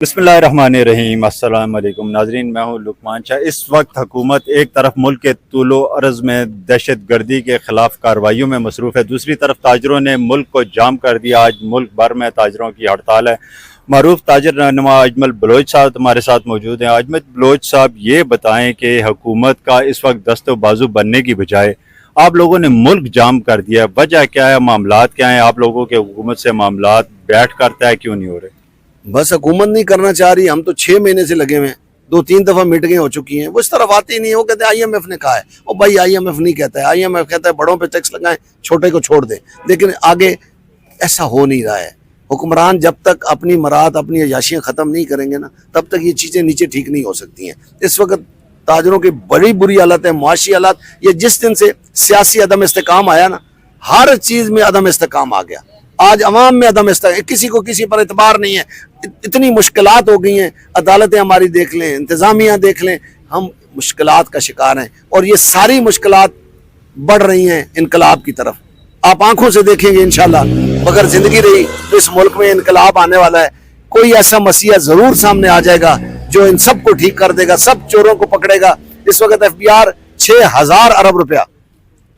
बिस्मिल्लाहिर्रहमानिर्रहीम। अस्सलाम वालेकुम नाजरीन, मैं हूँ लुकमान शाह। इस वक्त हुकूमत एक तरफ मुल्क के तूलो अर्ज़ में दहशत गर्दी के ख़िलाफ़ कार्रवाइयों में मसरूफ़ है, दूसरी तरफ ताजरों ने मुल्क को जाम कर दिया। आज मुल्क भर में ताजरों की हड़ताल है। मरूफ ताजर रहनुमा अजमल बलोच साहब हमारे साथ मौजूद हैं। अजमल बलोच साहब, ये बताएँ कि हुकूमत का इस वक्त दस्तो बाजू बनने की बजाय आप लोगों ने मुल्क जाम कर दिया, वजह क्या है, मामलात क्या हैं? आप लोगों के हुकूमत से मामलात बैठ कर तय क्यों नहीं हो रहे? बस हुकूमत नहीं करना चाह रही। हम तो 6 महीने से लगे हुए हैं, 2-3 दफा मीटिंगें हो चुकी हैं, वो इस तरफ आती ही नहीं है। वो कहते हैं IMF ने कहा है। ओ भाई, IMF नहीं कहता है। IMF कहता है बड़ों पे टैक्स लगाएं, छोटे को छोड़ दें। लेकिन आगे ऐसा हो नहीं रहा है। हुक्मरान जब तक अपनी मराद, अपनी अयाशियाँ ख़त्म नहीं करेंगे ना, तब तक ये चीज़ें नीचे ठीक नहीं हो सकती हैं। इस वक्त ताजरों की बड़ी बुरी हालत है, मुआशी हालत। ये जिस दिन से सियासी अदम इस्तेकाम आया ना, हर चीज़ में अदम इस्तेकाम आ गया। आज अवाम में अदम इस्तेकाम, किसी को किसी पर एतबार नहीं है। इतनी मुश्किलात हो गई हैं। अदालतें हमारी देख लें, इंतज़ामिया देख लें, हम मुश्किलात का शिकार हैं। और ये सारी मुश्किलात बढ़ रही हैं इनकलाब की तरफ। आप आंखों से देखेंगे इंशाल्लाह, अगर ज़िंदगी रही तो इस मुल्क में इनकलाब आने वाला है। कोई ऐसा मसीहा ज़रूर सामने आ जाएगा जो इन सब को ठीक कर देगा, सब चोरों को पकड़ेगा। इस वक्त FBR 6000 अरब रुपया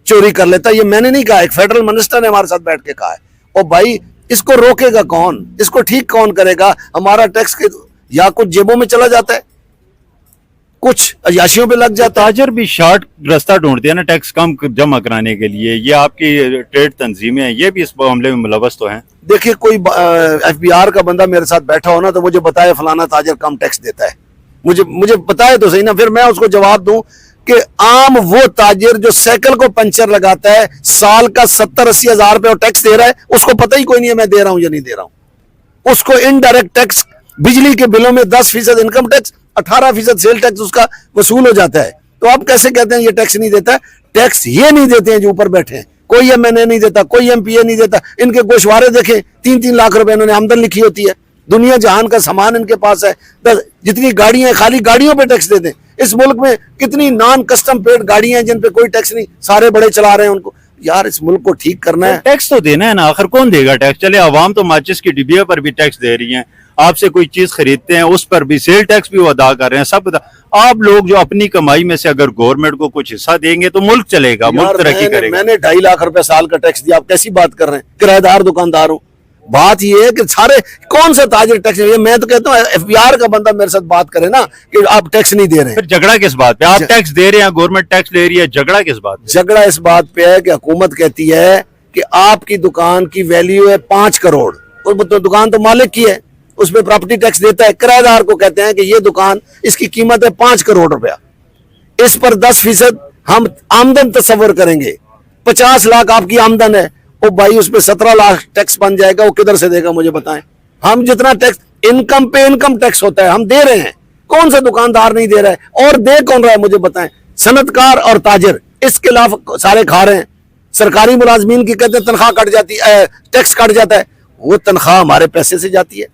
चोरी कर लेता। ये मैंने नहीं कहा, एक फेडरल मिनिस्टर ने हमारे साथ बैठ के कहा है। और भाई, इसको रोकेगा कौन? इसको ठीक कौन करेगा? हमारा टैक्स के या कुछ जेबों में चला जाता है, कुछ अयाशियों पे लग जाता है। ताजर भी शॉर्ट रास्ता ढूंढते हैं ना टैक्स कम जमा कराने के लिए। ये आपकी ट्रेड तंजीमें हैं, ये भी इस मामले में मुलवस तो हैं। देखिए, कोई FBR का बंदा मेरे साथ बैठा हो ना, तो मुझे बताए फलाना ताजर कम टैक्स देता है। मुझे बताए तो सही ना, फिर मैं उसको जवाब दूं कि आम वो ताजिर जो साइकिल को पंचर लगाता है, साल का 70-80 हजार रुपये टैक्स दे रहा है, उसको पता ही कोई नहीं है मैं दे रहा हूं या नहीं दे रहा हूं। उसको इनडायरेक्ट टैक्स, बिजली के बिलों में 10% इनकम टैक्स, 18% सेल टैक्स उसका वसूल हो जाता है। तो आप कैसे कहते हैं ये टैक्स नहीं देता है? टैक्स ये नहीं देते हैं जो ऊपर बैठे हैं। कोई MNA नहीं देता, कोई MPA नहीं देता। इनके गोशवारे देखें, 3-3 लाख रुपए इन्होंने आमदन लिखी होती है। दुनिया जहान का सामान इनके पास है। जितनी गाड़ियां, खाली गाड़ियों पे टैक्स दे दें। इस मुल्क में कितनी नॉन कस्टम पेड गाड़ियां हैं जिन पे कोई टैक्स नहीं, सारे बड़े चला रहे हैं उनको। यार, इस मुल्क को ठीक करना है। टैक्स तो देना है ना, आखिर कौन देगा टैक्स? चले आवाम तो माचिस की डिबिया पर भी टैक्स दे रही है, आपसे कोई चीज खरीदते हैं उस पर भी सेल टैक्स भी वो अदा कर रहे हैं, सब आप लोग जो अपनी कमाई में से अगर गवर्नमेंट को कुछ हिस्सा देंगे तो मुल्क चलेगा, मुल्क तरक्की करेगा। मैंने 2.5 लाख रुपए साल का टैक्स दिया, आप कैसी बात कर रहे हैं? किराएदार दुकानदार हूं। बात ये है कि सारे कौन सा ताजिर टैक्स? ये मैं तो कहता हूँ FBR का बंदा मेरे साथ बात करे ना कि आप टैक्स नहीं दे रहे हैं। फिर झगड़ा किस बात पे? आप टैक्स दे रहे हैं, गवर्नमेंट टैक्स ले रही है, झगड़ा किस बात पे? झगड़ा इस बात पे है कि हुकूमत कहती है कि आपकी दुकान की वैल्यू है 5 करोड़, और तो दुकान तो मालिक की है, उस पर प्रॉपर्टी टैक्स देता है। किराएदार को कहते हैं कि ये दुकान, इसकी कीमत है 5 करोड़ रुपया, इस पर 10% हम आमदन तस्वर करेंगे। 50 लाख आपकी आमदन है, ओ भाई, उस पर 17 लाख टैक्स बन जाएगा। वो किधर से देगा मुझे बताएं? हम जितना टैक्स, इनकम पे इनकम टैक्स होता है, हम दे रहे हैं। कौन सा दुकानदार नहीं दे रहा है? और दे कौन रहा है मुझे बताएं? सनतकार और ताजिर इसके अलावा सारे खा रहे हैं। सरकारी मुलाजमीन की कहते हैं तनख्वाह कट जाती है, टैक्स कट जाता है। वो तनख्वाह हमारे पैसे से जाती है,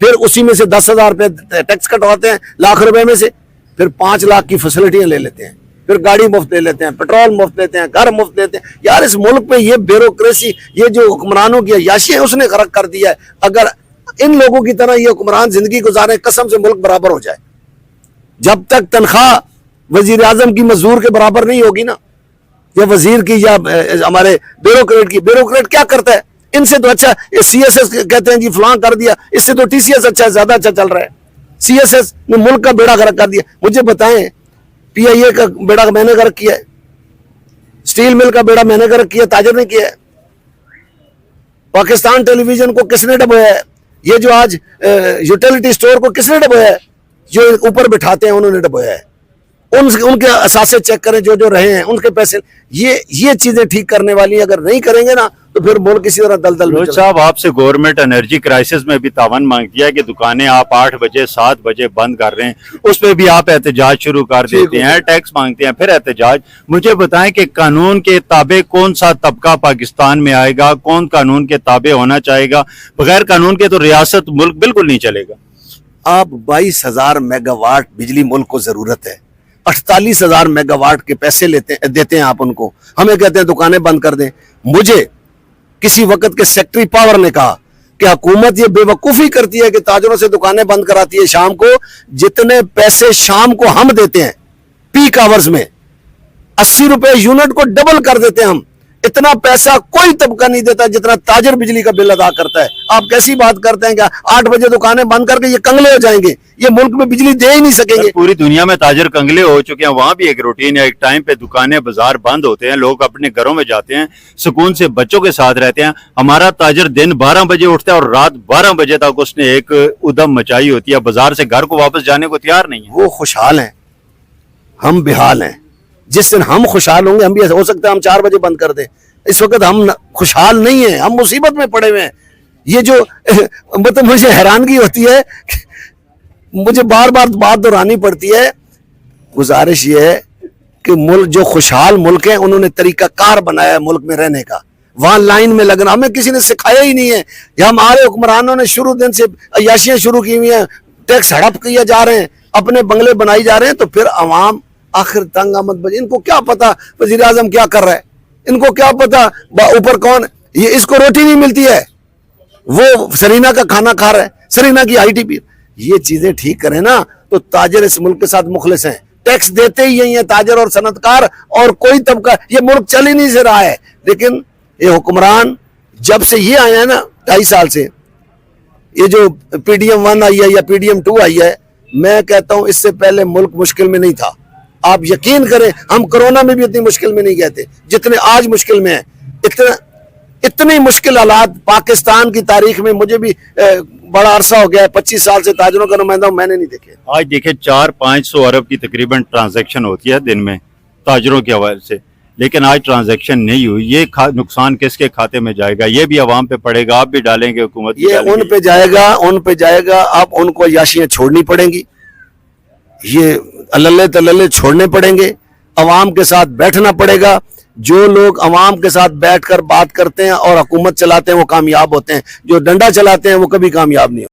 फिर उसी में से 10,000 रुपये टैक्स कटवाते हैं लाख रुपए में से। फिर 5 लाख की फैसिलिटियां ले लेते हैं, फिर गाड़ी मुफ्त ले लेते हैं, पेट्रोल मुफ्त लेते हैं, घर मुफ्त लेते हैं। यार, इस मुल्क में ये ब्यूरोक्रेसी, ये जो हुक्मरानों की अय्याशी है, उसने गरक कर दिया है। अगर इन लोगों की तरह ये हुक्मरान जिंदगी गुजारे, कसम से मुल्क बराबर हो जाए। जब तक तनख्वाह वजीर आजम की मजदूर के बराबर नहीं होगी ना, या वजीर की, या हमारे ब्यूरोक्रेट की। ब्यूरोक्रेट क्या करता है? इनसे तो अच्छा CSS कहते हैं जी फलां कर दिया, इससे तो TCS अच्छा है, ज्यादा अच्छा चल रहा है। CSS ने मुल्क का बेड़ा गर्क कर दिया। मुझे बताएं, PIA का बेड़ा मैंने गर्क किया है, स्टील मिल का बेड़ा मैंने गर्क किया, ताजर ने किया है। पाकिस्तान टेलीविजन को किसने डबोया है? ये जो आज यूटिलिटी स्टोर को किसने डबोया है? जो ऊपर बिठाते हैं उन्होंने डबोया है। उनके असासे चेक करें, जो जो रहे हैं उनके पैसे। ये चीजें ठीक करने वाली, अगर नहीं करेंगे ना तो फिर मुल्क किसी तरह दलदल में। साहब, आपसे गवर्नमेंट एनर्जी क्राइसिस में भी तावन मांगती है कि दुकानें आप 8 बजे 7 बजे बंद कर रहे हैं, उस पर भी आप एहतजाज शुरू कर देते हैं, टैक्स मांगते हैं, फिर एहतजाज। मुझे बताएं कि कानून के ताबे कौन सा तबका पाकिस्तान में आएगा, कौन कानून के ताबे होना चाहेगा? बगैर कानून के तो रियासत, मुल्क बिल्कुल नहीं चलेगा। आप 22,000 मेगावाट बिजली मुल्क को जरूरत है, 48,000 मेगावाट के पैसे देते हैं आप उनको, हमें कहते हैं दुकानें बंद कर दें। मुझे किसी वक्त के सेक्रेटरी पावर ने कहा کہ حکومت یہ بے وقوفی کرتی ہے کہ تاجروں سے دکانیں بند کراتی ہے شام کو. جتنے پیسے شام کو ہم دیتے ہیں پیک آورز میں 80 روپے یونٹ کو ڈبل کر دیتے ہیں ہم. اتنا پیسہ کوئی طبقہ نہیں دیتا جتنا تاجر بجلی کا بل ادا کرتا ہے. آپ کیسی بات کرتے ہیں کہ 8 بجے دکانیں بند کر کے یہ کنگلے ہو جائیں گے, یہ ملک میں بجلی دے ہی نہیں سکیں گے. پوری دنیا میں تاجر کنگلے ہو چکے ہیں, وہاں بھی ایک روٹین ہے, ایک ٹائم پہ دکانیں بازار بند ہوتے ہیں, لوگ اپنے گھروں میں جاتے ہیں, سکون سے بچوں کے ساتھ رہتے ہیں. ہمارا تاجر دن 12 بجے اٹھتا ہے اور رات 12 بجے تک اس نے ایک ادھم مچائی ہوتی ہے, بازار سے گھر کو واپس جانے کو تیار نہیں ہے. وہ خوشحال ہیں, ہم بحال ہیں. جس دن ہم خوشحال ہوں گے, ہم بھی ہو سکتا ہے ہم 4 بجے بند کر دیں. اس وقت ہم خوشحال نہیں ہیں, ہم مصیبت میں پڑے ہوئے ہیں. یہ جو مطلب مجھے حیرانگی ہوتی ہے, مجھے بار بار بات دہرانی پڑتی ہے. گزارش یہ ہے کہ ملک جو خوشحال ملک ہیں انہوں نے طریقہ کار بنایا ہے ملک میں رہنے کا. وہاں لائن میں لگنا ہمیں کسی نے سکھایا ہی نہیں ہے. یا ہمارے حکمرانوں نے شروع دن سے عیاشیاں شروع کی ہوئی ہیں, ٹیکس ہڑپ کیا جا رہے ہیں, اپنے بنگلے بنائی جا رہے ہیں, تو پھر عوام آخر تنگ آمد بجے. ان کو کیا پتا وزیر اعظم کیا کر رہا ہے, ان کو کیا پتا اوپر کون, یہ اس کو روٹی نہیں ملتی ہے, وہ سرینا کا کھانا کھا رہا ہے, سرینا کی آئی ٹی پی. یہ چیزیں ٹھیک کریں نا تو تاجر اس ملک کے ساتھ مخلص ہیں. ٹیکس دیتے ہی یہی ہیں تاجر اور صنعتکار, اور کوئی طبقہ, یہ ملک چل ہی نہیں سے رہا ہے. لیکن یہ حکمران جب سے یہ آیا ہے نا 2.5 سال سے, یہ جو پی ڈی ایم 1 آئی ہے یا پی ڈی ایم 2 آئی ہے, میں کہتا ہوں اس سے پہلے ملک مشکل میں نہیں تھا. آپ یقین کریں ہم کرونا میں بھی اتنی مشکل میں نہیں گئے تھے جتنے آج مشکل میں ہیں. اتنی مشکل حالات پاکستان کی تاریخ میں مجھے بھی بڑا عرصہ ہو گیا ہے, 25 سال سے تاجروں کا نمائندہ ہوں, میں نے نہیں دیکھے. آج دیکھیں 400-500 ارب کی تقریباً ٹرانزیکشن ہوتی ہے دن میں تاجروں کے حوالے سے, لیکن آج ٹرانزیکشن نہیں ہوئی. یہ نقصان کس کے کھاتے میں جائے گا؟ یہ بھی عوام پہ پڑے گا, آپ بھی ڈالیں گے, حکومت بھی یہ ڈالے گی. ان پہ جائے گا. آپ ان کو عیاشیاں چھوڑنی پڑیں گی, یہ اللہ تللے چھوڑنے پڑیں گے, عوام کے ساتھ بیٹھنا پڑے گا. جو لوگ عوام کے ساتھ بیٹھ کر بات کرتے ہیں اور حکومت چلاتے ہیں وہ کامیاب ہوتے ہیں, جو ڈنڈا چلاتے ہیں وہ کبھی کامیاب نہیں ہوتے.